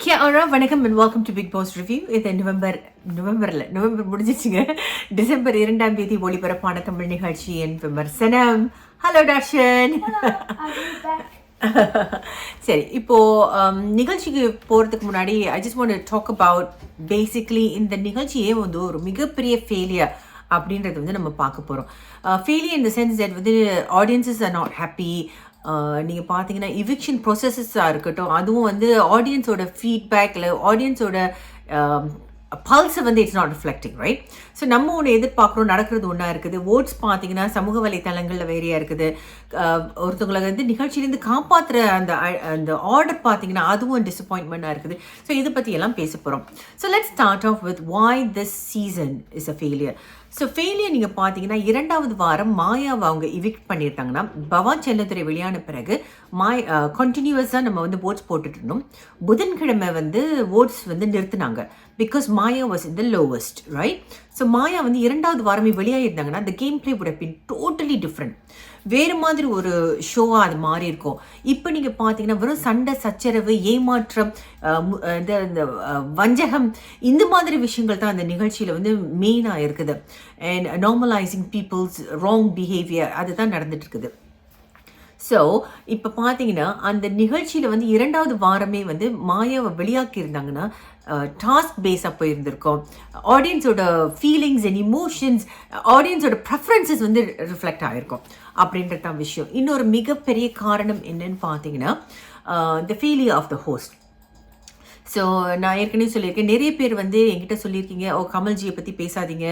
Kia ora, vanakkam and welcome to Big Boss Review. இது November முடிஞ்சிச்சுங்க. December 2ஆம் தேதி ஒளிபரப்பான தமிழ் நிகழ்ச்சியின் விமர்சனம். ஹலோ தர்ஷன். சரி, இப்போ நிகழ்ச்சிக்கு போகிறதுக்கு முன்னாடி I just want to talk about basically இந்த நிகழ்ச்சியே வந்து ஒரு மிகப்பெரிய ஃபெயிலியர் அப்படின்றது வந்து நம்ம பார்க்க போகிறோம். Failure in the sense that வந்து ஆடியன்சஸ் ஆர் நாட் ஹாப்பி. நீங்கள் பார்த்தீங்கன்னா இவிக்ஷன் ப்ரொசஸஸாக இருக்கட்டும், அதுவும் வந்து ஆடியன்ஸோட ஃபீட்பேக்கில் ஆடியன்ஸோட பல்ஸை வந்து it's not reflecting, right? So நம்ம ஒன்று எதிர்பார்க்குறோம், நடக்கிறது ஒன்றா இருக்குது. ஓட்ஸ் பார்த்தீங்கன்னா சமூக வலைத்தளங்களில் வேறையாக இருக்குது. ஒருத்தவங்களை வந்து நிகழ்ச்சியிலேருந்து காப்பாற்றுற அந்த ஆர்டர் பார்த்தீங்கன்னா அதுவும் டிசப்பாயின்மெண்ட்டாக இருக்குது. ஸோ இதை பற்றி எல்லாம் பேச போகிறோம். So let's start off with why this season is a failure. So failure நீங்கள் பார்த்தீங்கன்னா 2வது வாரம் மாயாவை அவங்க இவிக்ட் பண்ணியிருந்தாங்கன்னா, பவான் செல்லத்துறை வெளியான பிறகு கண்டினியூவஸாக நம்ம வந்து ஓட்ஸ் போட்டுட்டு இருந்தோம். புதன்கிழமை வந்து ஓட்ஸ் வந்து நிறுத்தினாங்க because Maya was in the lowest, right? So Maya வந்து 2வது வாரமே வெளியாகிருந்தாங்கன்னா the game play would have been totally different. வேறு மாதிரி ஒரு ஷோவாக அது மாறி இருக்கும். இப்போ நீங்கள் பார்த்தீங்கன்னா வெறும் சண்டை, சச்சரவு, ஏமாற்றம், இந்த வஞ்சகம், இந்த மாதிரி விஷயங்கள் தான் அந்த நிகழ்ச்சியில் வந்து மெயினாக இருக்குது. And normalising people's wrong behaviour அதுதான் நடந்துட்டு இருக்குது. ஸோ இப்போ பார்த்தீங்கன்னா அந்த நிகழ்ச்சியில் வந்து 2வது வாரமே வந்து மாயாவை வெளியாக்கி இருந்தாங்கன்னா டாஸ்க் பேஸாக போயிருந்திருக்கோம். ஆடியன்ஸோட ஃபீலிங்ஸ் அண்ட் இமோஷன்ஸ், ஆடியன்ஸோட ப்ரெஃபரன்சஸ் வந்து ரிஃப்ளெக்ட் ஆகிருக்கும் அப்படின்றது தான் விஷயம். இன்னொரு மிகப்பெரிய காரணம் என்னன்னு பார்த்தீங்கன்னா the failure of the host. So நான் ஏற்கனவே சொல்லியிருக்கேன், நிறைய பேர் வந்து என்கிட்ட சொல்லியிருக்கீங்க, கமல்ஜியை பற்றி பேசாதீங்க.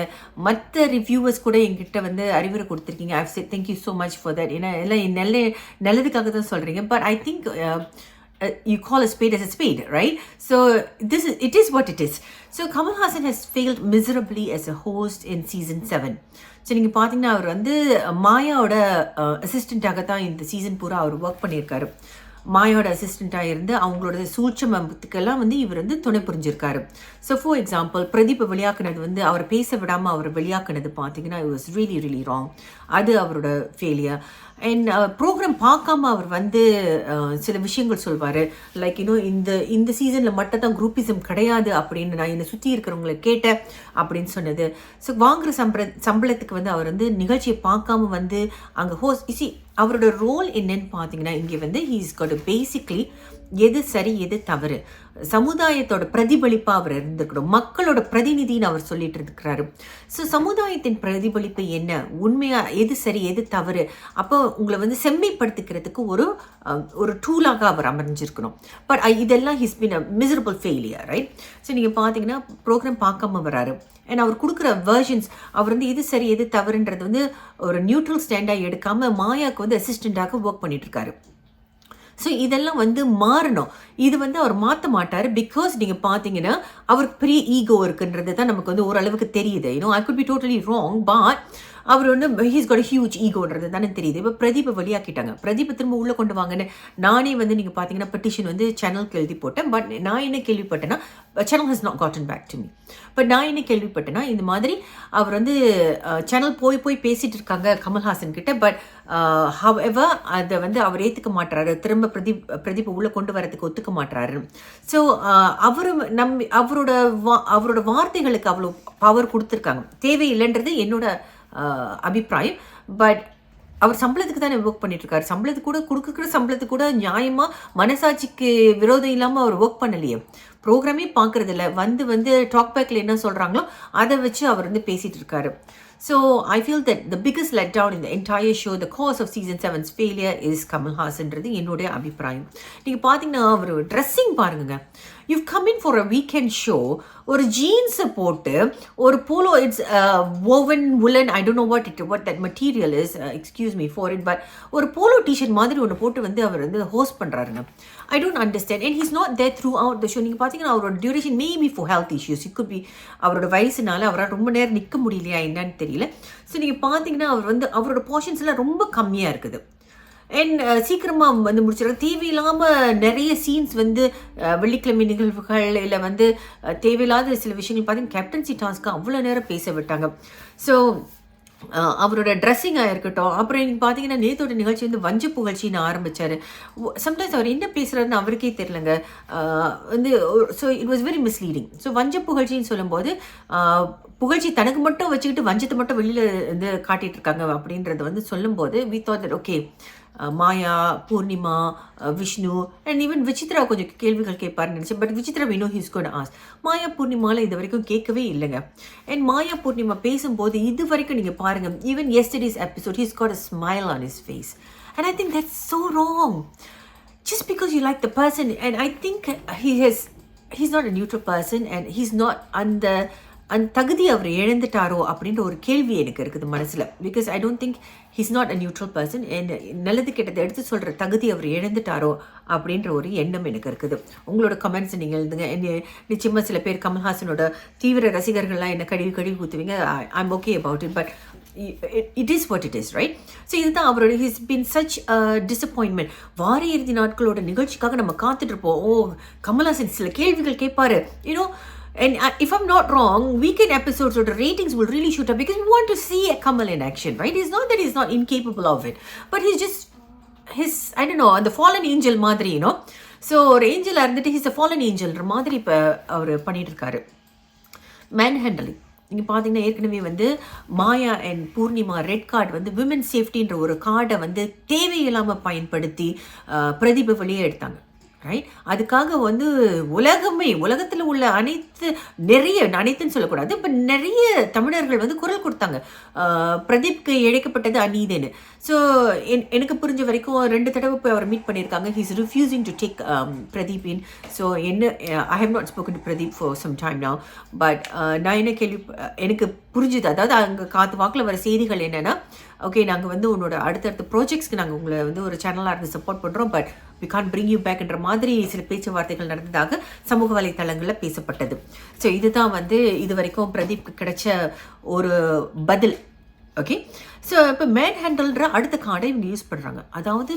மற்ற ரிவ்யூவர்ஸ் கூட என்கிட்ட வந்து அறிவுரை கொடுத்துருக்கீங்க. I say thank you so much for that. ஏன்னா எல்லாம் நல்லதுக்காக தான் சொல்கிறீங்க. But I think you call a spade as a spade, right? So it is what it is. So Kamal Hassan has failed miserably as a host in season 7. So நீங்கள் பார்த்தீங்கன்னா அவர் வந்து மாயாவோட அசிஸ்டண்ட்டாக தான் இந்த சீசன் பூரா அவர் ஒர்க் பண்ணியிருக்காரு. மாயோட அசிஸ்டண்ட்டாக இருந்து அவங்களோட சூழ்ச்சமத்துக்கெல்லாம் வந்து இவர் வந்து துணை புரிஞ்சிருக்காரு. ஸோ ஃபார் எக்ஸாம்பிள் பிரதீப் வெளியாக்குனது வந்து அவர் பேச விடாமல் அவர் வெளியாக்குனது பார்த்தீங்கன்னா it was really really wrong. அது அவரோட ஃபெயிலியர். அண்ட் ப்ரோக்ராம் பார்க்காம அவர் வந்து சில விஷயங்கள் சொல்வார். லைக் இந்த சீசனில் மட்டும் தான் குரூப்பிசம் கிடையாது அப்படின்னு நான் என்னை சுற்றி இருக்கிறவங்களை கேட்டேன் அப்படின்னு சொன்னது. ஸோ வாங்குகிற சம்பளத்துக்கு வந்து அவர் வந்து நிகழ்ச்சியை பார்க்காம வந்து அங்கே ஹோஸ்ட் அவரோட ரோல் என்னன்னு பார்த்தீங்கன்னா இங்கே வந்து ஹீஸ் காட் பேசிக்லி எது சரி எது தவறு, சமுதாயத்தோட பிரதிபலிப்பாக அவர் இருந்துக்கணும், மக்களோட பிரதிநிதின்னு அவர் சொல்லிட்டு இருக்கிறாரு. ஸோ சமுதாயத்தின் பிரதிபலிப்பு என்ன, உண்மையாக எது சரி எது தவறு, அப்போ உங்களை வந்து செம்மைப்படுத்திக்கிறதுக்கு ஒரு டூலாக அவர் அமர்ந்திருக்கணும். பட் இதெல்லாம் ஹிஸ் பின் அ மிசரபிள் ஃபெயிலியர், ரைட்? ஸோ நீங்கள் பார்த்தீங்கன்னா ப்ரோக்ராம் பார்க்காம வராரு. அண்ட் அவர் கொடுக்குற வேர்ஷன்ஸ் அவர் வந்து எது சரி எது தவறுன்றது வந்து ஒரு நியூட்ரல் ஸ்டாண்டாக எடுக்காமல் மாயாவுக்கு வந்து அசிஸ்டண்ட்டாக ஒர்க் பண்ணிட்டுருக்காரு. ஸோ இதெல்லாம் வந்து மாறணும். இது வந்து அவர் மாற்ற மாட்டார். பிகாஸ் நீங்கள் பார்த்தீங்கன்னா அவருக்கு பெரிய ஈகோ இருக்குன்றது தான் நமக்கு வந்து ஓரளவுக்கு தெரியுது. I could be totally wrong, but அவர் வந்து ஹீஸ் காட் ஹியூஜ் ஈகோன்றது தானே தெரியுது. இப்போ பிரதீப்பை வெளியாக்கிட்டாங்க. பிரதீப்பை திரும்ப உள்ளே கொண்டு வாங்கன்னு நானே வந்து நீங்கள் பார்த்தீங்கன்னா பெட்டிஷன் வந்து சேனலுக்கு எழுதி போட்டேன். பட் நான் என்ன கேள்விப்பட்டேன்னா channel has not gotten back to me. But நான் என்ன கேள்விப்பட்டேன்னா இந்த மாதிரி அவர் வந்து சேனல் போய் பேசிகிட்டு இருக்காங்க கமல்ஹாசன் கிட்ட. பட் ஹவெவர் அதை வந்து அவர் ஏற்றுக்க மாட்டுறாரு, திரும்ப பிரதீப்பை உள்ளே கொண்டு வரதுக்கு ஒத்துக்க மாட்டுறாரு. ஸோ அவரோட வார்த்தைகளுக்கு அவ்வளோ பவர் கொடுத்துருக்காங்க. தேவையில்லைன்றது என்னோட அபிப்பிராயம். பட் அவர் சம்பளத்துக்கு தானே ஒர்க் பண்ணிட்டு இருக்காரு. சம்பளத்துக்கு கூட கொடுக்குற சம்பளத்துக்கு கூட நியாயமாக மனசாட்சிக்கு விரோதம் இல்லாமல் அவர் ஒர்க் பண்ணலையே. ப்ரோக்ராமே பார்க்கறது இல்லை. வந்து டாக் பேக்கில் என்ன சொல்கிறாங்களோ அதை வச்சு அவர் வந்து பேசிகிட்டு இருக்காரு. So I feel that the biggest letdown in the entire show, the cause of season 7's failure is Kamal Hassanன்றது என்னுடைய அபிப்பிராயம். நீங்கள் பார்த்தீங்கன்னா அவர் ட்ரெஸ்ஸிங் பாருங்க. You've come in for a weekend show, ஒரு ஜீன்ஸை போட்டு ஒரு polo, it's woven woolen, I don't know what that material is, excuse me for it, but ஒரு polo T shirt மாதிரி ஒன்று போட்டு வந்து அவர் வந்து host பண்ணுறாருங்க. I don't understand. And he's not there throughout the show. நீங்கள் பார்த்தீங்கன்னா அவரோட duration maybe for health issues, it could be அவரோட வயசுனால அவரால் ரொம்ப நேரம் நிற்க முடியலையா என்னன்னு தெரியல. ஸோ நீங்கள் பார்த்தீங்கன்னா அவர் வந்து அவரோட போர்ஷன்ஸ்லாம் ரொம்ப கம்மியாக இருக்குது. அண்ட் சீக்கிரமாக வந்து முடிச்சிடறாங்க. தேவையில்லாமல் நிறைய சீன்ஸ் வந்து வெள்ளிக்கிழமை நிகழ்வுகள் இல்லை வந்து தேவையில்லாத சில விஷயங்கள் பார்த்தீங்கன்னா கேப்டன்சி டாஸ்க்கு அவ்வளோ நேரம் பேச விட்டாங்க. ஸோ அவரோட ட்ரெஸ்ஸிங்காக இருக்கட்டும். அப்புறம் நீங்கள் பார்த்தீங்கன்னா நேத்தோட நிகழ்ச்சி வந்து வஞ்ச புகழ்ச்சின்னு ஆரம்பித்தார். சம்டைம்ஸ் அவர் என்ன பேசுகிறாருன்னு அவருக்கே தெரிலங்க. வந்து so it was very misleading. So வஞ்ச புகழ்ச்சின்னு சொல்லும்போது புகழ்ச்சி தனக்கு மட்டும் வச்சுக்கிட்டு வஞ்சத்தை மட்டும் வெளியில் வந்து காட்டிகிட்டு இருக்காங்க அப்படின்றத வந்து சொல்லும்போது we thought that okay Maya, Poornima, Vishnu and even Vichitra கொஞ்சம் கேள்விகள் கேட்பாருன்னு நினச்சேன். But Vichitra we know he's going to ask. Maya பூர்ணிமாவில் இது வரைக்கும் கேட்கவே இல்லைங்க. அண்ட் மாயா பூர்ணிமா பேசும்போது இது வரைக்கும் நீங்கள் பாருங்கள், even yesterday's episode he's got a smile on his face. And I think that's so wrong. Just because you like the person, and I think he's not a neutral person and he's not அந்த தகுதி அவர் இழந்துட்டாரோ அப்படின்ற ஒரு கேள்வி எனக்கு இருக்குது மனசில். Because I don't think he's not a neutral person. And நல்லது கெட்டதை எடுத்து சொல்கிற தகுதி அவர் இழந்துட்டாரோ அப்படின்ற ஒரு எண்ணம் எனக்கு இருக்குது. உங்களோட கமெண்ட்ஸ் நீங்கள் எழுதுங்க. நிச்சயமாக சில பேர் கமல்ஹாசனோட தீவிர ரசிகர்கள்லாம் என்ன கழுவி ஊற்றுவீங்க. I'm okay about it. But it is what it is, right? So இதுதான் அவரோட ஹிஸ் பீன் சச் டிசப்பாயின்மெண்ட். வார இறுதி நாட்களோட நிகழ்ச்சிக்காக நம்ம காத்துட்ருப்போம். ஓ, கமல்ஹாசன் சில கேள்விகள் கேட்பாரு, you know. And if I'm not wrong, weekend episodes or the ratings will really shoot up because we want to see Kamal in action, right? It's not that he's not incapable of it, but he's just I don't know, the fallen angel மாதிரி, you know. So ஒரு ஏஞ்சலாக இருந்துட்டு he's a fallen angel மாதிரி இப்போ அவர் பண்ணிட்டு இருக்காரு. manhandling நீங்கள் பார்த்தீங்கன்னா ஏற்கனவே வந்து மாயா அண்ட் பூர்ணிமா ரெட் கார்டு வந்து விமன் சேஃப்டின்ற ஒரு கார்டை வந்து தேவையில்லாமல் பயன்படுத்தி பிரதீப வெளியே எடுத்தாங்க, ரைட்? அதுக்காக வந்து உலகத்தில் உள்ள அனைத்துன்னு சொல்லக்கூடாது, பட் நிறைய தமிழர்கள் வந்து குரல் கொடுத்தாங்க பிரதீப்க்கு இழைக்கப்பட்டது அநீதின்னு. ஸோ எனக்கு புரிஞ்ச வரைக்கும் 2 தடவை போய் அவர் மீட் பண்ணியிருக்காங்க. He's refusing to take Pradeep in. So I have not spoken to Pradeep for some time now. But நான் என்ன எனக்கு புரிஞ்சுது, அதாவது அங்கே காத்து வாக்கில் வர செய்திகள் என்னென்னா, ஓகே நாங்கள் வந்து உன்னோட அடுத்தடுத்த ப்ராஜெக்ட்ஸ்க்கு நாங்கள் உங்களை வந்து ஒரு சேனலாக இருந்து சப்போர்ட் பண்ணுறோம், but we can't bring you back என்ற மாதிரி சில பேச்சுவார்த்தைகள் நடந்ததாக சமூக வலைத்தளங்களில் பேசப்பட்டது. ஸோ இதுதான் வந்து இது வரைக்கும் பிரதீப்க்கு கிடைச்ச ஒரு பதில். ஓகே, ஸோ இப்போ manhandledன்ற அடுத்த கார்டை இவங்க யூஸ் பண்ணுறாங்க. அதாவது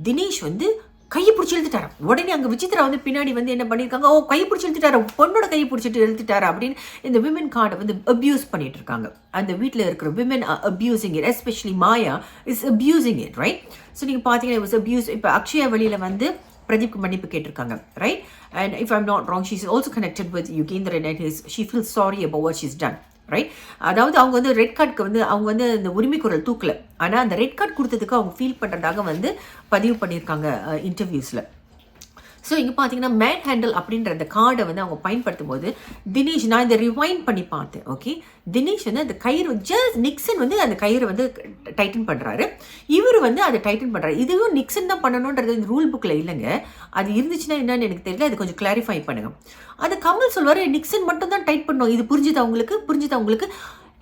தினேஷ் வந்து கையை பிடிச்சி எழுத்துட்டாரா. உடனே அங்கே விசித்ரா வந்து பின்னாடி வந்து என்ன பண்ணியிருக்காங்க, ஓ கையை பிடிச்சி எழுத்துட்டாரா, பொண்ணோட கையை பிடிச்சிட்டு எழுத்துட்டாரா அப்படின்னு இந்த விமன் கார்டை வந்து அப்யூஸ் பண்ணிட்டு இருக்காங்க. அந்த வீட்டில் இருக்கிற women abusing it, especially Maya is abusing it, right? So நீங்கள் பார்த்தீங்கன்னா இட் வாஸ் அப்யூஸ். இப்போ அக்ஷயா வழியில் வந்து பிரதீப்க்கு மன்னிப்பு கேட்டிருக்காங்க, right? And if I'm not wrong, she is also connected with Yugendran and she feel sorry about what she's ton, right? அதாவது அவங்க வந்து ரெட் கார்டுக்கு வந்து அவங்க வந்து இந்த உரிமை குரல் தூக்கல, ஆனால் அந்த ரெட் கார்டு கொடுத்ததுக்கு அவங்க ஃபீல் பண்ணுறதாக வந்து பதிவு பண்ணியிருக்காங்க இன்டர்வியூஸில். ஸோ இங்கே பார்த்தீங்கன்னா manhandle அப்படின்ற அந்த கார்டை வந்து அவங்க பயன்படுத்தும் போது தினேஷ், நான் இதை ரிவைண்ட் பண்ணி பார்த்தேன், ஓகே, தினேஷ் வந்து அந்த கயிறு நிக்சன் வந்து அந்த கயிறை வந்து டைட்டன் பண்ணுறாரு, இவர் வந்து அதை டைட்டன் பண்ணுறாரு. இதுவும் நிக்சன் தான் பண்ணணுன்றது இந்த ரூல் புக்கில் இல்லைங்க. அது இருந்துச்சுன்னா என்னன்னு எனக்கு தெரியல, அது கொஞ்சம் கிளாரிஃபை பண்ணுங்க. அது கமல் சொல்வார் நிக்சன் மட்டும் தான் டைட் பண்ணோம், இது புரிஞ்சுதா உங்களுக்கு?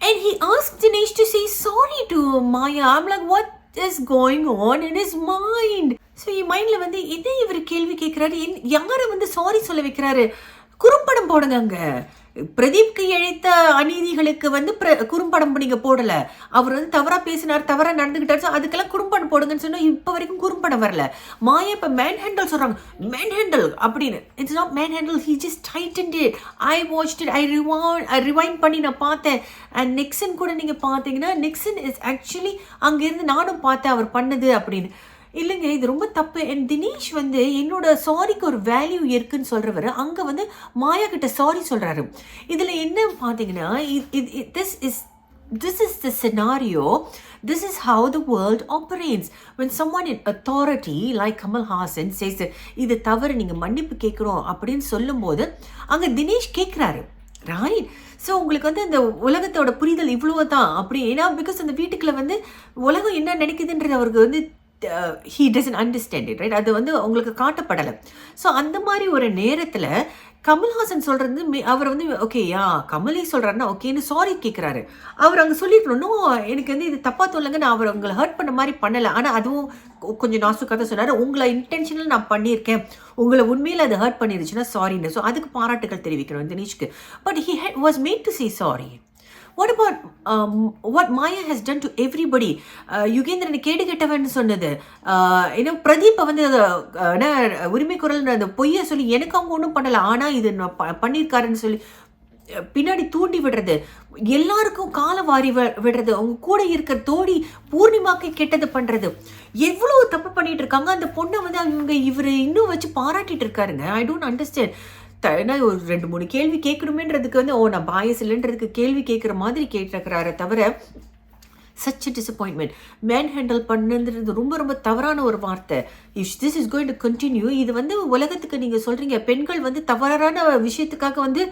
And he asked Dinesh to say sorry to Maya. I'm like, what is going on in his mind? So என் மைண்டில் வந்து என்ன இவர் கேள்வி கேட்குறாரு, யாரை வந்து சாரி சொல்ல வைக்கிறாரு? குறும்படம் போடுங்க. அங்கே பிரதீப்க்கு இழைத்த அநீதிகளுக்கு வந்து குறும்படம் நீங்கள் போடலை, அவர் வந்து தவறாக பேசினார், தவறாக நடந்துக்கிட்டார், ஸோ அதுக்கெல்லாம் குறும்படம் போடுங்கன்னு சொன்னால் இப்போ வரைக்கும் குறும்படம் வரல. மாயா இப்போ manhandle சொல்கிறாங்க, manhandle அப்படின்னு. It's not manhandle, he just tightened it. I watched it, I rewind பண்ணி நான் பார்த்தேன். அண்ட் நிக்சன் கூட நீங்கள் பார்த்தீங்கன்னா நிக்சன் இஸ் ஆக்சுவலி அங்கேருந்து நானும் பார்த்தேன் அவர் பண்ணது அப்படின்னு. இல்லைங்க, இது ரொம்ப தப்பு. அண்ட் தினேஷ் வந்து என்னோட சாரிக்கு ஒரு வேல்யூ இருக்குன்னு சொல்கிறவர் அங்கே வந்து மாயா கிட்ட சாரி சொல்கிறாரு. இதில் என்ன பார்த்தீங்கன்னா, this is the scenario, this is how the world operates. When someone in authority like Kamal Hassan says இது தவறு, நீங்கள் மன்னிப்பு கேட்குறோம் அப்படின்னு சொல்லும்போது அங்கே தினேஷ் கேட்குறாரு, ரைட்? ஸோ உங்களுக்கு வந்து இந்த உலகத்தோட புரிதல் இவ்வளோ தான் அப்படி. ஏன்னா பிகாஸ் அந்த வீட்டுக்குள்ளே வந்து உலகம் என்ன நினைக்குதுன்றது அவருக்கு வந்து he doesn't understand it, right? அது வந்து உங்களுக்கு காட்டப்படலை. ஸோ அந்த மாதிரி ஒரு நேரத்தில் கமல்ஹாசன் சொல்கிறது அவர் வந்து ஓகேயா கமலே சொல்கிறாருன்னா ஓகேன்னு சாரி கேட்குறாரு. அவர் அங்கே சொல்லிக்கணும், எனக்கு வந்து இது தப்பாக சொல்லுங்க, நான் அவர் உங்களை ஹர்ட் பண்ண மாதிரி பண்ணலை, ஆனால் அதுவும் கொஞ்சம் நாசுக்காக தான் சொன்னார், உங்களை இன்டென்ஷனல் நான் பண்ணியிருக்கேன், உங்களை உண்மையில் அது ஹர்ட் பண்ணிருச்சுன்னா சாரின்னு. ஸோ அதுக்கு பாராட்டுகள் தெரிவிக்கணும் தினேஷ்க்கு. But he was made to say sorry. What about what Maya has done to everybody? யுகேந்திரனை கேடு கெட்டவன்னு சொன்னது, ஏன்னா பிரதீப்பை வந்து உரிமை குரல் அந்த பொய்யை சொல்லி எனக்கு அவங்க ஒன்றும் பண்ணலை, ஆனால் இது பண்ணியிருக்காருன்னு சொல்லி பின்னாடி தூண்டி விடுறது, எல்லாருக்கும் காலை வாரி விடுறது, அவங்க கூட இருக்கிற தோழி பூர்ணிமாக்கு கெட்டது பண்றது, எவ்வளவு தப்பு பண்ணிட்டு இருக்காங்க. அந்த பொண்ணை வந்து அவங்க இவர் இன்னும் வச்சு பாராட்டிட்டு இருக்காருங்க. I don't understand. ஏன்னா ஒரு 2-3 கேள்வி கேட்கணுமேன்றதுக்கு வந்து நான் பாயஸ் இல்லைன்றதுக்கு கேள்வி கேட்குற மாதிரி கேட்டிருக்கிறாரு தவிர, such a disappointment. manhandle பண்ணுன்றது ரொம்ப ரொம்ப தவறான ஒரு வார்த்தை. if this is going to continue, இது வந்து உலகத்துக்கு நீங்க சொல்றீங்க பெண்கள் வந்து தவறான விஷயத்துக்காக வந்து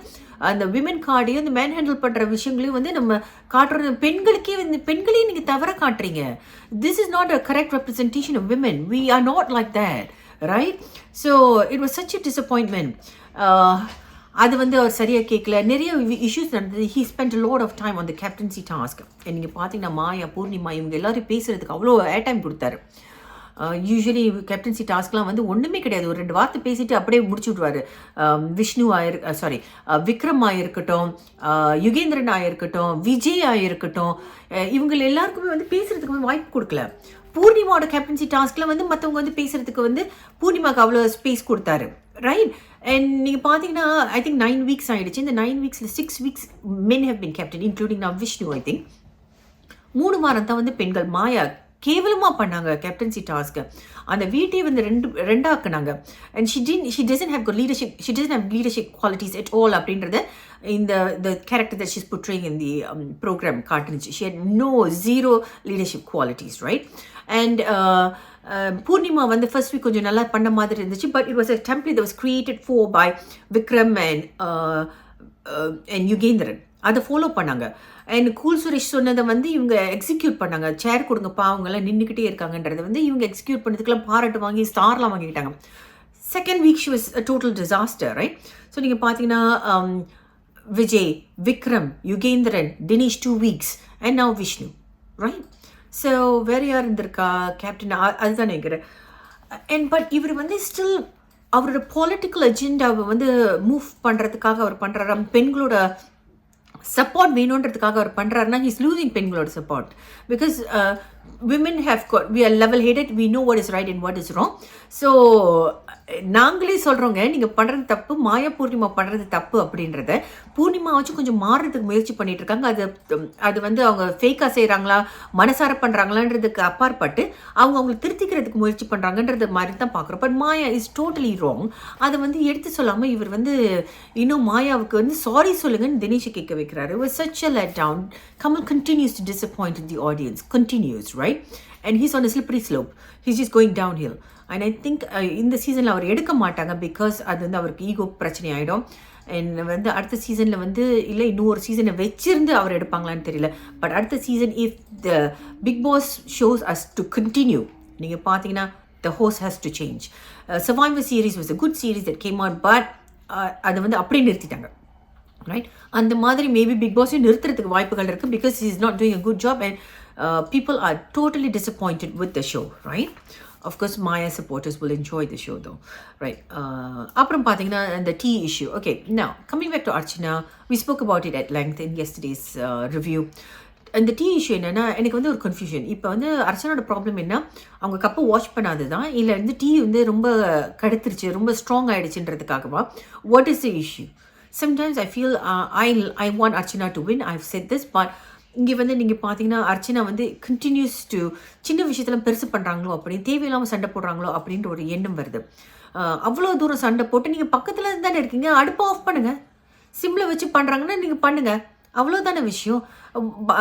அந்த விமன் கார்டையும் இந்த manhandle பண்ற விஷயங்களையும் வந்து நம்ம காட்டுறது, பெண்களுக்கே வந்து பெண்களையும் நீங்க தவற காட்டுறீங்க. this is not a correct representation of women. we are not like that, right? So it was such a disappointment. அது வந்து அவர் சரியாக கேட்கல, நிறைய இஷ்யூஸ் நடந்தது. He spend a lot of time on the captaincy task. நீங்கள் பார்த்தீங்கன்னா மாயா, பூர்ணிமா இவங்க எல்லாரும் பேசுகிறதுக்கு அவ்வளோ ஏர் டைம் கொடுத்தாரு. யூஸ்வலி கேப்டன்சி டாஸ்க்லாம் வந்து ஒன்றுமே கிடையாது, ஒரு 2 வார்த்தை பேசிட்டு அப்படியே முடிச்சு விட்ருவார். விஷ்ணு விக்ரம் ஆயிருக்கட்டும், யுகேந்திரன் ஆயிருக்கட்டும், விஜய் ஆயிருக்கட்டும், இவங்க எல்லாருக்குமே வந்து பேசுகிறதுக்கு வந்து வாய்ப்பு கொடுக்கல. பூர்ணிமாவோட கேப்டன்சி டாஸ்கில் வந்து மற்றவங்க வந்து பேசுகிறதுக்கு வந்து பூர்ணிமாவுக்கு அவ்வளோ ஸ்பேஸ் கொடுத்தாரு, ரைட்? அண்ட் நீங்கள் பார்த்தீங்கன்னா ஐ திங்க் 9 வீக்ஸ் ஆகிடுச்சு. இந்த 9 வீக்ஸில் 6 weeks men have been captain, including now Vishnu. I think 3 வாரம் தான் வந்து பெண்கள். மாயா கேவலமாக பண்ணாங்க கேப்டன்சி டாஸ்க்கு. அந்த வீட்டையே வந்து ரெண்டாக்குனாங்க. And she doesn't have good leadership, she doesn't have leadership qualities at all அப்படின்றத இந்த the character that she's portraying in the program காட்டுனுச்சு. she had zero leadership qualities, right? And Purnima வந்து ஃபர்ஸ்ட் வீக் கொஞ்சம் நல்லா பண்ண மாதிரி இருந்துச்சு. But it was a template that was created for by Vikram and Yugendran. அதை follow பண்ணாங்க. அண்ட் கூல் சுரேஷ் சொன்னதை வந்து இவங்க எக்ஸிக்யூட் பண்ணாங்க. சேர் கொடுங்கப்பா, அவங்கெல்லாம் நின்றுக்கிட்டே இருக்காங்கன்றதை வந்து இவங்க எக்ஸிக்யூட் பண்ணதுக்கெல்லாம் பாராட்டு வாங்கி ஸ்டார்லாம் வாங்கிக்கிட்டாங்க. Second week she was a total disaster, right? So நீங்கள் பார்த்தீங்கன்னா Vijay, Vikram, Yugendran, Dinesh 2 weeks and now Vishnu, right? So வேறு யார் இருந்திருக்கா கேப்டன், அதுதான் நினைக்கிறேன். அண்ட் பட் இவர் வந்து ஸ்டில் அவரோட பொலிட்டிக்கல் அஜெண்டாவை வந்து மூவ் பண்ணுறதுக்காக அவர் பண்ணுறாரு. பெண்களோட சப்போர்ட் வேணுன்றதுக்காக அவர் பண்ணுறாருன்னா ஹீஸ் லூசிங் பெண்களோட support. Because women have got, we are level headed, we know what is right and what is wrong. So நாங்களே சொல்கிறோங்க நீங்கள் பண்ணுறது தப்பு, மாயா பூர்ணிமா பண்ணுறது தப்பு அப்படின்றத. பூர்ணிமா வச்சு கொஞ்சம் மாறுறதுக்கு முயற்சி பண்ணிட்டு இருக்காங்க. அது வந்து அவங்க ஃபேக்காக செய்கிறாங்களா மனசார பண்ணுறாங்களான்றதுக்கு அப்பாற்பட்டு அவங்களுக்கு திருத்திக்கிறதுக்கு முயற்சி பண்ணுறாங்கன்றது மாதிரி தான் பார்க்குறோம். But Maya is totally wrong. அதை வந்து எடுத்து சொல்லாமல் இவர் வந்து இன்னும் மாயாவுக்கு வந்து சாரி சொல்லுங்கன்னு தினேஷை கேட்க வைக்கிறாரு. It was such a letdown. Kamal continues to disappoint the audience, continues, right? And he's on a slippery slope. He's just going downhill. And I think இந்த சீசனில் அவர் எடுக்க மாட்டாங்க பிகாஸ் அது வந்து அவருக்கு ஈகோ பிரச்சனை ஆகிடும். அண்ட் வந்து அடுத்த சீசனில் வந்து இல்லை இன்னொரு சீசனை வச்சிருந்து அவர் எடுப்பாங்களான்னு தெரியல. பட் அடுத்த season if the Bigg Boss shows has to continue, நீங்கள் பார்த்தீங்கன்னா the host has to change. Survivor series was a good series that came out, but அதை வந்து அப்படியே நிறுத்திட்டாங்க, ரைட்? அந்த மாதிரி மேபி பிக் பாஸையும் நிறுத்துறதுக்கு வாய்ப்புகள் இருக்குது because he is not doing a good job and people are totally disappointed with the show, right? Of course, Maya supporters will enjoy the show though, right? அப்புறம் பார்த்தீங்கன்னா the tea issue. Okay, now coming back to Archana, we spoke about it at length in yesterday's review. அந்த tea issue என்னென்னா எனக்கு வந்து ஒரு confusion. இப்போ வந்து அர்ச்சனோட problem என்ன, அவங்க கப்பை வாஷ் பண்ணாது தான் இல்லை வந்து டீ வந்து ரொம்ப கடுத்துருச்சு, ரொம்ப ஸ்ட்ராங் ஆகிடுச்சுன்றதுக்காகவா? What is the issue? Sometimes I feel I want Archana to win. I said this, but இங்கே வந்து நீங்கள் பார்த்தீங்கன்னா அர்ச்சனா வந்து கண்டினியூஸ் டு சின்ன விஷயத்தெல்லாம் பெருசு பண்ணுறாங்களோ அப்படின்னு, தேவையில்லாமல் சண்டை போடுறாங்களோ அப்படின்ற ஒரு எண்ணம் வருது. அவ்வளோ தூரம் சண்டை போட்டு நீங்கள் பக்கத்தில் தானே இருக்கீங்க, அடுப்பை ஆஃப் பண்ணுங்கள். சிம்மில் வச்சு பண்ணுறாங்கன்னா நீங்கள் பண்ணுங்கள், அவ்வளோதான விஷயம்.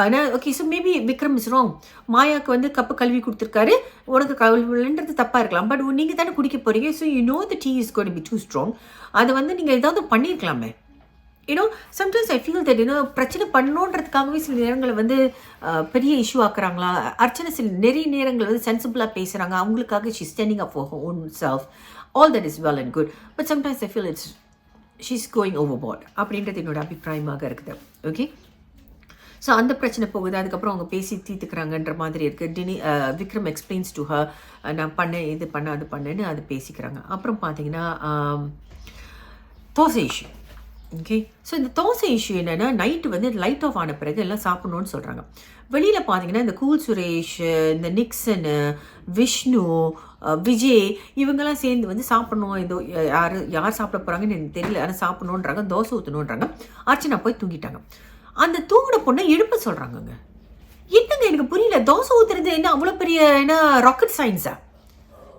ஆனால் okay, so maybe Vikram is wrong. மாயாவுக்கு வந்து கப்பு கழுவி கொடுத்துருக்காரு, உனக்கு கழுவுன்றது தப்பாக இருக்கலாம். பட் நீங்கள் தானே குடிக்க போகிறீங்க. So you know the tea is going to be too strong. அதை வந்து நீங்கள் ஏதாவது பண்ணியிருக்கலாமே. சம்டைம்ஸ் ஐ ஃபீல் தட் பிரச்சனை பண்ணணுன்றதுக்காகவே சில நேரங்களில் வந்து பெரிய இஷ்யூ ஆக்குறாங்களா. அர்ச்சனை நிறைய நேரங்கள் வந்து சென்சிபிளாக பேசுகிறாங்க, அவங்களுக்காக she standing up for her own self. All that is well and good, but sometimes I feel it's she's going overboard அப்படின்றது என்னோட அபிப்பிராயமாக இருக்குது. ஓகே, ஸோ அந்த பிரச்சனை போகுது. அதுக்கப்புறம் அவங்க பேசி தீர்த்துக்கிறாங்கன்ற மாதிரி இருக்குது. விக்ரம் எக்ஸ்பிளைன்ஸ் டு ஹர், நான் பண்ணேன், இது பண்ண, அது பண்ணேன்னு அது பேசிக்கிறாங்க. அப்புறம் பார்த்தீங்கன்னா தோசை இஷ்யூ. ஓகே. ஸோ இந்த தோசை இஷ்யூ என்னென்னா நைட்டு வந்து லைட் ஆஃப் ஆன பிறகு எல்லாம் சாப்பிட்ணுன்னு சொல்கிறாங்க. வெளியில் பார்த்தீங்கன்னா இந்த கூல் சுரேஷ், இந்த நிக்சனு, விஷ்ணு, விஜய் இவங்கெல்லாம் சேர்ந்து வந்து சாப்பிட்ணும். ஏதோ யார் சாப்பிட போகிறாங்கன்னு எனக்கு தெரியல, ஆனால் சாப்பிட்ணுன்றாங்க, தோசை ஊற்றணுன்றாங்க. அர்ச்சனா போய் தூங்கிட்டாங்க. அந்த தூங்கின பொண்ணை எழுப்ப சொல்கிறாங்கங்க. என்னங்க எனக்கு புரியல, தோசை ஊற்றுறது என்ன அவ்வளோ பெரிய என்ன ராக்கெட் சயின்ஸா?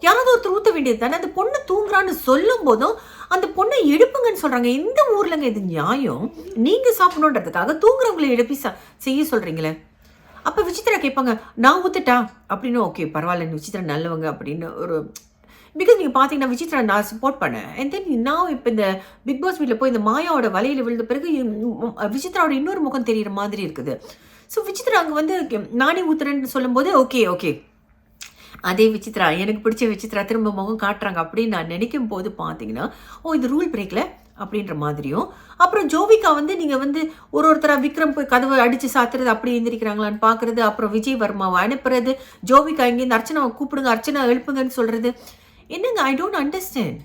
யாராவது ஒருத்தர் ஊற்ற வேண்டியது தானே. அந்த பொண்ணு தூங்குறான்னு சொல்லும் போதும் அந்த பொண்ணை எடுப்புங்கன்னு சொல்கிறாங்க. எந்த ஊர்லங்க இது நியாயம்? நீங்கள் சாப்பிடணுன்றதுக்காக தூங்குறவங்களை எழுப்பி செய்ய சொல்கிறீங்களே. அப்போ விசித்ரா கேட்பாங்க, நான் ஊற்றுட்டா அப்படின்னு. ஓகே பரவாயில்ல, விசித்ரா நல்லவங்க அப்படின்னு ஒரு பிகாஸ் நீங்கள் பார்த்தீங்கன்னா விசித்ரா நான் சப்போர்ட் பண்ணேன். அண்ட் தென் நான் இப்போ இந்த பிக் பாஸ் வீட்டில் போய் இந்த மாயாவோட வலையில் விழுந்த பிறகு விசித்ராவோட இன்னொரு முகம் தெரிகிற மாதிரி இருக்குது. ஸோ விசித்ரா அங்கே வந்து நானே ஊற்றுறேன்னு சொல்லும்போது ஓகே ஓகே அதே விசித்ரா எனக்கு பிடிச்ச விசித்ரா திரும்ப முகம் காட்டுறாங்க அப்படின்னு நான் நினைக்கும் போது பார்த்தீங்கன்னா இது ரூல் பிரேக்கில் அப்படின்ற மாதிரியும். அப்புறம் ஜோவிகா வந்து நீங்கள் வந்து ஒருத்தராக விக்ரம் போய் கதவை அடித்து சாத்துறது அப்படி எழுந்திரிக்கிறாங்களான்னு பார்க்குறது, அப்புறம் விஜய் வர்மாவை அனுப்புறது, ஜோவிகா இங்கேருந்து அர்ச்சனாவை கூப்பிடுங்க, அர்ச்சனா எழுப்புங்கன்னு சொல்கிறது. என்னங்க ஐ டோன்ட் அண்டர்ஸ்டாண்ட்.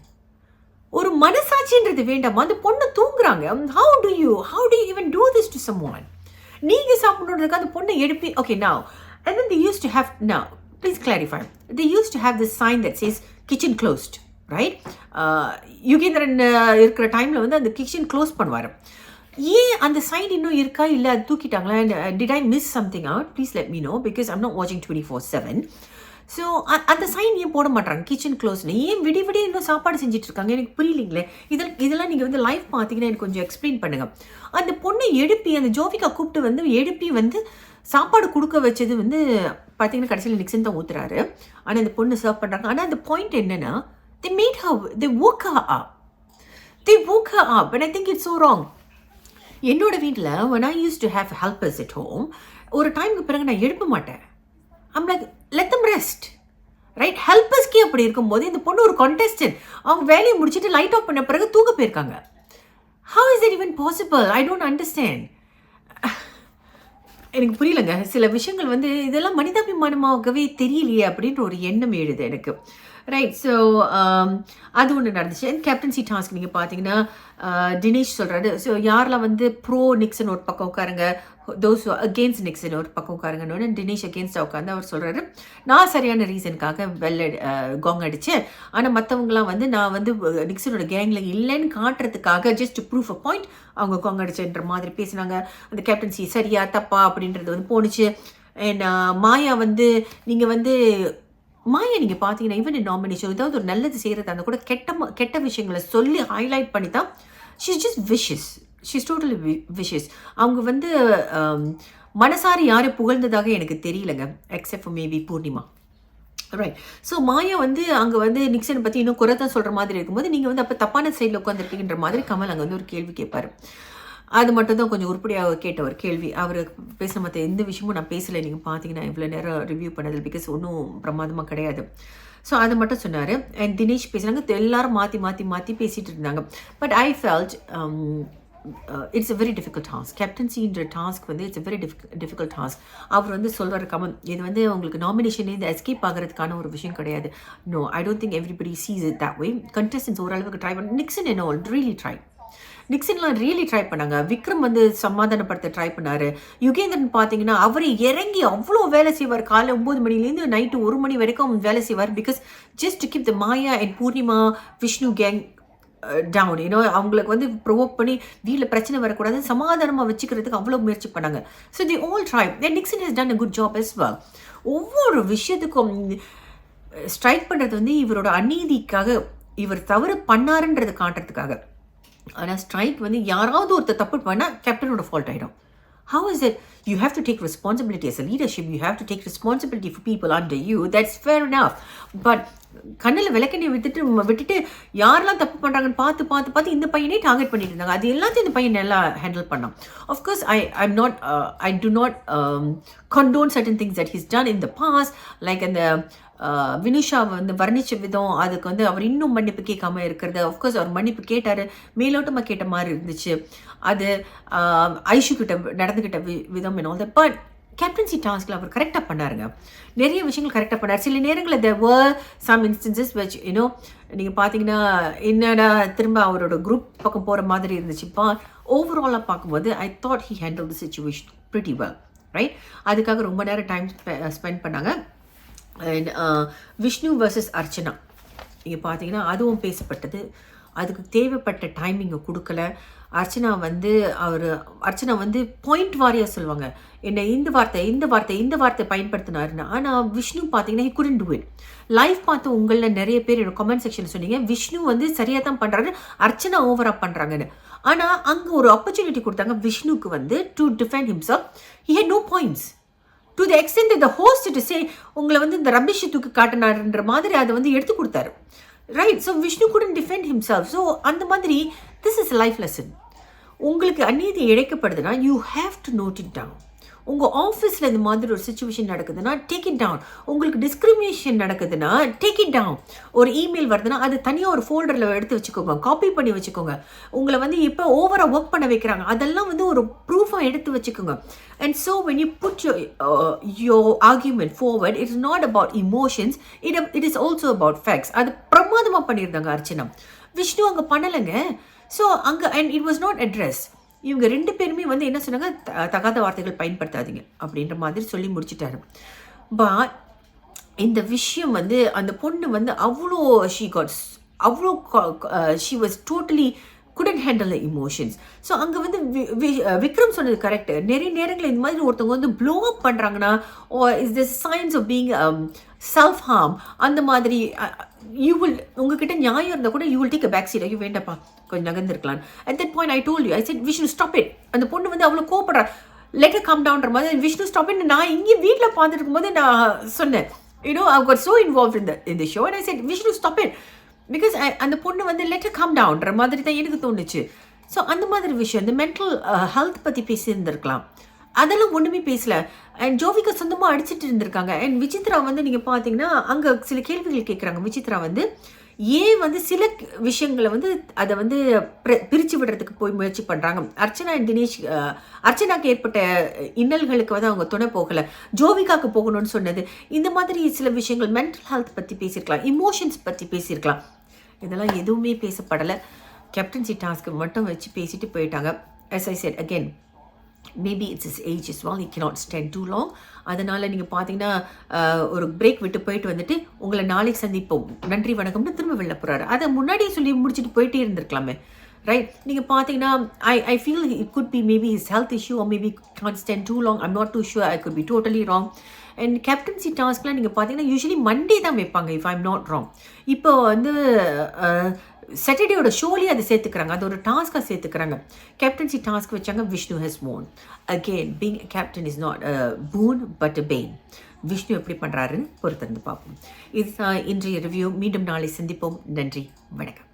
ஒரு மனசாட்சின்றது வேண்டாமா? அந்த பொண்ணு தூங்குறாங்க. How to you even do this to someone? நீங்கள் சாப்பிடணுன்றதுக்கு அந்த பொண்ணை எழுப்பி okay now and then they used to have now please clarify. They used to have this sign that says kitchen closed, right? Yugendran இருக்கிற டைமில் வந்து அந்த கிச்சன் க்ளோஸ் பண்ணுவார். ஏன் அந்த சைன் இன்னும் இருக்கா இல்லை அது தூக்கிட்டாங்களா? Did I miss something out? Please let me know because I'm not வாட்சிங் 24/7. ஸோ அந்த சைன் ஏன் போட மாட்டாங்க கிச்சன் க்ளோஸ்னு? ஏன் விடி இன்னும் சாப்பாடு செஞ்சுட்டு இருக்காங்க? எனக்கு புரியலிங்களே. இதெல்லாம் நீங்கள் வந்து லைவ் பார்த்தீங்கன்னா எனக்கு கொஞ்சம் எக்ஸ்பிளைன் பண்ணுங்கள். அந்த பொண்ணை எழுப்பி அந்த ஜோவிகா கூப்பிட்டு வந்து எழுப்பி வந்து சாப்பாடு கொடுக்க வச்சது வந்து பார்த்தீங்கன்னா கடைசியில் நிக்சன் தான் ஊத்துறாரு. ஆனால் இந்த பொண்ணு சர்வ் பண்ணுறாங்க. ஆனால் அந்த பாயிண்ட் என்னன்னா they woke her up and I think it's so wrong. என்னோட வீட்டில் when I used to have helpers at home ஒரு டைமுக்கு பிறகு நான் எழுப்ப மாட்டேன். I'm like let them rest, right? ஹெல்பர்ஸ்க்கே அப்படி இருக்கும்போது இந்த பொண்ணு ஒரு contestant, அவங்க வேலையை முடிச்சுட்டு லைட் ஆஃப் பண்ண பிறகு தூங்க போயிருக்காங்க. How is that even possible? I don't understand. எனக்கு புரியலங்க. சில விஷயங்கள் வந்து இதெல்லாம் மனிதாபிமானமாகவே தெரியலையே அப்படின்ற ஒரு எண்ணம் எழுது எனக்கு. ரைட். ஸோ அது ஒன்று நடந்துச்சு. அண்ட் கேப்டன்சி டாஸ்க் நீங்கள் பார்த்தீங்கன்னா தினேஷ் சொல்கிறாரு, ஸோ யாரெல்லாம் வந்து ப்ரோ நிக்சன் ஒரு பக்கம் உட்காருங்க, தோஸ் அகெயின்ஸ்ட் நிக்சன் ஒரு பக்கம் உட்காருங்கன்னு தினேஷ் அகெயின்ஸ்டாக உட்காந்து அவர் சொல்கிறாரு, நான் சரியான ரீசனுக்காக காங் அடித்தேன், ஆனால் மற்றவங்களாம் வந்து நான் வந்து நிக்சனோட கேங்கில் இல்லைன்னு காட்டுறதுக்காக just to proof a point அவங்க காங் அடிச்சுன்ற மாதிரி பேசினாங்க. அந்த கேப்டன்சி சரியா தப்பா அப்படின்றது வந்து போணுச்சு. அண்ட் மாயா வந்து நீங்கள் வந்து மாயா நீங்கள் பார்த்தீங்கன்னா ஈவன் நாமினேஷன் ஏதாவது ஒரு நல்லது செய்கிறதா இருந்தால் கூட கெட்ட விஷயங்களை சொல்லி ஹைலைட் பண்ணி தான் she's just vicious. She's totally vicious. அவங்க வந்து மனசாரி யாரை புகழ்ந்ததாக எனக்கு தெரியலங்க, except for maybe Poornima. Right. So Maya வந்து அங்கே வந்து நிக்சனை பற்றி இன்னும் குறை தான் சொல்கிற மாதிரி இருக்கும்போது நீங்கள் வந்து அப்போ தப்பான சைடில் உட்காந்துருப்பீங்கன்ற மாதிரி கமல் அங்கே வந்து ஒரு கேள்வி கேட்பார். அது மட்டும் தான் கொஞ்சம் உருப்படியாக கேட்ட ஒரு கேள்வி. அவர் பேசின மற்ற எந்த விஷயமும் நான் பேசலை. நீங்கள் பார்த்தீங்கன்னா இவ்வளோ நேரம் ரிவ்யூ பண்ணது பிகாஸ் ஒன்றும் பிரமாதமாக கிடையாது. ஸோ அதை மட்டும் சொன்னார். அண்ட் தினேஷ் பேசுனாங்க, எல்லாரும் மாற்றி பேசிகிட்டு இருந்தாங்க. But I felt it's a very difficult task. கேப்டன்சின்ற டாஸ்க் வந்து it's a very difficult task. அவர் வந்து சொல்வார் கமல், இது வந்து உங்களுக்கு நாமினேஷனே இந்த எஸ்கேப் ஆகிறதுக்கான ஒரு விஷயம் கிடையாது. No, I don't think everybody sees it that way. Contestants ஓரளவுக்கு ட்ரை பண்ண, நிக்சன் என்ன ரியலி ட்ரை, நிக்சன்லாம் ரியலி ட்ரை பண்ணாங்க. விக்ரம் வந்து சமாதானப்படுத்த ட்ரை பண்ணார். யுகேந்திரன் பார்த்தீங்கன்னா அவர் இறங்கி அவ்வளோ வேலை செய்வார். காலை 9 மணிலேருந்து நைட்டு 1 மணி வரைக்கும் வேலை செய்வார். Because just to keep the Maya and Poornima Vishnu gang down. ஏன்னோ அவங்களுக்கு வந்து ப்ரொவோக் பண்ணி வீட்டில் பிரச்சனை வரக்கூடாது, சமாதானமாக வச்சுக்கிறதுக்கு அவ்வளோ முயற்சி பண்ணாங்க. So they all try. Then Nixon has done a good job as well. ஒவ்வொரு விஷயத்துக்கும் ஸ்ட்ரைக் பண்ணுறது வந்து இவரோட அநீதிக்காக, இவர் தவறு பண்ணாருன்றது காட்டுறதுக்காக. ஆனால் ஸ்ட்ரைக் வந்து யாராவது ஒருத்தர் தப்பு பண்ணால் கேப்டனோட ஃபால்ட் ஆகிடும். How is it? You have to take responsibility as a leadership. You have to take responsibility for people under you. That's fair enough. But கண்ணில் விளக்கெண்ணெய் விட்டுட்டு யாரெல்லாம் தப்பு பண்ணுறாங்கன்னு பார்த்து இந்த பையனே டார்கெட் பண்ணிட்டு இருந்தாங்க. அது எல்லாத்தையும் இந்த பையன் நல்லா ஹேண்டில் பண்ணான். Of course I do not condone certain things that he's done in the past. Like அந்த வினுஷா வந்து வர்ணிச்ச விதம், அதுக்கு வந்து அவர் இன்னும் மன்னிப்பு கேட்காம இருக்கிறது. ஆஃப்கோர்ஸ் அவர் மன்னிப்பு கேட்டார், மேலோட்டமாக கேட்ட மாதிரி இருந்துச்சு. அது ஐஷு கிட்ட நடந்துக்கிட்ட விதம் என்ன. பட் கேப்டன்சி டாஸ்கில் அவர் கரெக்டாக பண்ணாருங்க. நிறைய விஷயங்கள் கரெக்டாக பண்ணார். சில நேரங்களில் there were some instances which நீங்கள் பார்த்தீங்கன்னா என்னடா திரும்ப அவரோட குரூப் பக்கம் போகிற மாதிரி இருந்துச்சுப்பா. ஓவராலாக பார்க்கும்போது I thought he handle the situation pretty well, right? அதுக்காக ரொம்ப நேரம் டைம் ஸ்பெண்ட் பண்ணாங்க. அண்ட் விஷ்ணு வர்சஸ் அர்ச்சனா நீங்கள் பார்த்தீங்கன்னா அதுவும் பேசப்பட்டது. அதுக்கு தேவைப்பட்ட டைமிங்கை கொடுக்கல. அர்ச்சனா வந்து பாயிண்ட் வாரியாக சொல்லுவாங்க, என்ன இந்த வார்த்தை பயன்படுத்தினாருன்னு. ஆனால் விஷ்ணு பார்த்தீங்கன்னா he couldn't do it. Live பார்த்து உங்களில் நிறைய பேர் என்னோட கமெண்ட் செக்ஷன் சொன்னீங்க விஷ்ணு வந்து சரியாக தான் பண்ணுறாரு, அர்ச்சனா ஓவராக பண்ணுறாங்கன்னு. ஆனால் அங்கே ஒரு ஆப்பர்ச்சுனிட்டி கொடுத்தாங்க விஷ்ணுக்கு வந்து to defend himself. he had no points to the extent that the host to say உங்களை வந்து இந்த ரபிஷ் தூக்கி காட்டினாருன்ற மாதிரி அதை வந்து எடுத்து கொடுத்தாரு, right? So Vishnu couldn't defend himself. ஸோ அந்த மாதிரி this is a life lesson. உங்களுக்கு அநீதி இழைக்கப்படுதுன்னா you have to note it down. உங்கள் ஆஃபீஸில் இந்த மாதிரி ஒரு சுச்சுவேஷன் நடக்குதுன்னா டேக் இட் டவுன். உங்களுக்கு டிஸ்கிரிமினேஷன் நடக்குதுன்னா டேக் இட் டவுன். ஒரு இமெயில் வருதுன்னா அது தனியாக ஒரு ஃபோல்டரில் எடுத்து வச்சுக்கோங்க, காப்பி பண்ணி வச்சுக்கோங்க. உங்களை வந்து இப்போ ஓவராக ஒர்க் பண்ண வைக்கிறாங்க, அதெல்லாம் வந்து ஒரு ப்ரூஃபாக எடுத்து வச்சுக்கோங்க. And so when you put your argument forward, it is not about emotions, it is also about facts. அது பிரமாதமாக பண்ணியிருந்தாங்க அர்ச்சனா. விஷ்ணு அங்கே பண்ணலைங்க. ஸோ அங்கே and it was not address. இவங்க ரெண்டு பேருமே வந்து என்ன சொன்னாங்க, தகாத வார்த்தைகள் பயன்படுத்தாதீங்க அப்படின்ற மாதிரி சொல்லி முடிச்சிட்டாரு. பட் இந்த விஷயம் வந்து அந்த பொண்ணு வந்து she was totally couldn't handle the emotions. So அங்கே வந்து விக்ரம் சொன்னது கரெக்டு. நிறைய நேரங்களில் இந்த மாதிரி ஒருத்தவங்க வந்து ப்ளோ அப் பண்ணுறாங்கன்னா is the signs of being self harm. அந்த மாதிரி உங்ககிட்ட நியாயம் இருந்தால் கூட you will take a back seat. ஐயோ வேண்டாப்பா கொஞ்சம் நகர்ந்துருக்கலாம். At that point I told you, I said Vishnu stop it. அந்த பொண்ணு வந்து அவ்வளோ கோவப்படுறா, லெட் ஹர் கம் டவுன்ற மாதிரி. Vishnu stop it. நான் இங்கே வீட்டில் பார்த்துட்டு இருக்கும்போது நான் சொன்னேன், I got so involved in the show and I said Vishnu stop it, because அந்த பொண்ணு வந்து let her come downன்ற மாதிரி தான் எனக்கு தோணுச்சு. ஸோ அந்த மாதிரி விஷயம் இந்த மென்டல் ஹெல்த் பற்றி பேசியிருந்திருக்கலாம், அதெல்லாம் ஒன்றுமே பேசல. அண்ட் ஜோவிகா சொந்தமாக அடிச்சுட்டு இருந்திருக்காங்க. அண்ட் விசித்ரா வந்து நீங்கள் பார்த்தீங்கன்னா அங்கே சில கேள்விகள் கேட்குறாங்க. விசித்ரா வந்து ஏன் வந்து சில விஷயங்களை வந்து அதை வந்து பிரித்து விடுறதுக்கு போய் முயற்சி பண்ணுறாங்க. அர்ச்சனா அண்ட் தினேஷ், அர்ச்சனாக்கு ஏற்பட்ட இன்னல்களுக்கு வந்து அவங்க துணை போகலை, ஜோவிகாவுக்கு போகணும்னு சொன்னது. இந்த மாதிரி சில விஷயங்கள் மென்டல் ஹெல்த் பற்றி பேசியிருக்கலாம், இமோஷன்ஸ் பற்றி பேசியிருக்கலாம். இதெல்லாம் எதுவுமே பேசப்படலை. கேப்டன்சி டாஸ்க்கு மட்டும் வச்சு பேசிட்டு போயிட்டாங்க. as I said again, maybe it's his age as well, he cannot stand too long. அதனால் நீங்கள் பார்த்தீங்கன்னா ஒரு பிரேக் விட்டு போயிட்டு வந்துட்டு உங்களை நாளைக்கு சந்திப்போம், நன்றி வணக்கம்னு திரும்ப வெளில போகிறாரு. அதை முன்னாடியே சொல்லி முடிச்சுட்டு போயிட்டே இருந்திருக்கலாமே, ரைட்? நீங்கள் பார்த்தீங்கன்னா I feel it could be maybe his health issue or maybe can't stand too long. I'm not too sure, I could be totally wrong. And captaincy டாஸ்க்லாம் நீங்கள் பார்த்தீங்கன்னா யூஸ்வலி மண்டே தான் வைப்பாங்க, இஃப் ஐம் நாட் ராங். இப்போ வந்து சாட்டர்டேயோட ஷோலேயே அதை சேர்த்துக்கிறாங்க, அது ஒரு டாஸ்க்காக சேர்த்துக்கிறாங்க. கேப்டன்சி டாஸ்க் வச்சாங்க. Vishnu has won. Again, being a captain is not a boon but a bane. Vishnu எப்படி பண்ணுறாருன்னு பொறுத்திருந்து பார்ப்போம். இதுதான் இன்றைய ரிவ்யூ. மீண்டும் நாளை சந்திப்போம். நன்றி, வணக்கம்.